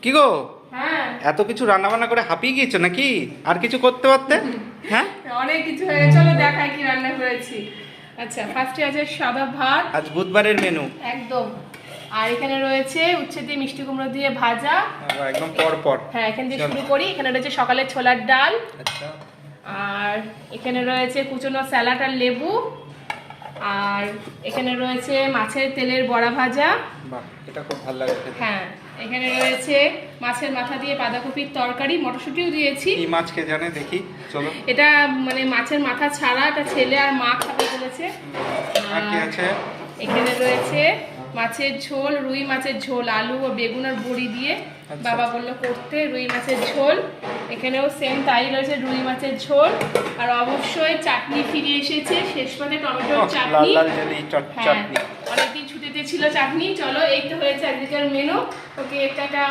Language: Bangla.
কি গো, হ্যাঁ এত কিছু রান্না বান্না করে হাঁপিয়ে গিয়েছো নাকি? আর কিছু করতে পারতে? হ্যাঁ, অনেক কিছু হয়ে গেছে। চলো দেখাই কি রান্না করেছি। আচ্ছা, ফার্স্টে আছে সাদা ভাত, আজ বুধবারের মেনু একদম। আর এখানে রয়েছে উচ্ছে দিয়ে মিষ্টি কুমড়ো দিয়ে ভাজা, একদম পর পর। হ্যাঁ এখান দিয়ে শুরু করি। এখানে রয়েছে সকালের ছোলার ডাল, আচ্ছা, আর এখানে রয়েছে কুচনো স্যালাড আর লেবু, আর এখানে রয়েছে মাছের তেলের বড়া ভাজা, বাহ, এটা খুব ভালো লাগে খেতে। হ্যাঁ এখানে রয়েছে মাছের মাথা দিয়ে বাঁধাকপির তরকারি, মটরশুঁটিও দিয়েছি। কি মাছ কে জানে, দেখি চলো। এটা মানে মাছের মাথা ছাড়া, এটা ছেলে আর মা খাবে বলেছে। আর কি আছে? এখানে রয়েছে মাছের ঝোল, রুই মাছের ঝোল, আলু ও বেগুন আর বড়ি দিয়ে আচ্ছা। বাবা বললো করতে, রুই মাছের ঝোল। এখানেও সেম তাই রয়েছে, রুই মাছের ঝোল। আর অবশ্যই চাটনি ফিরে এসেছে, শেষ পাতে টমেটোর লাল চাটনি। লাল জেলি হ্যাঁ চাটনি। অনেকদিন ছুটিতে ছিল চাটনি। চলো এই তো হয়েছে আজকের মেনু। ওকে, টাটা।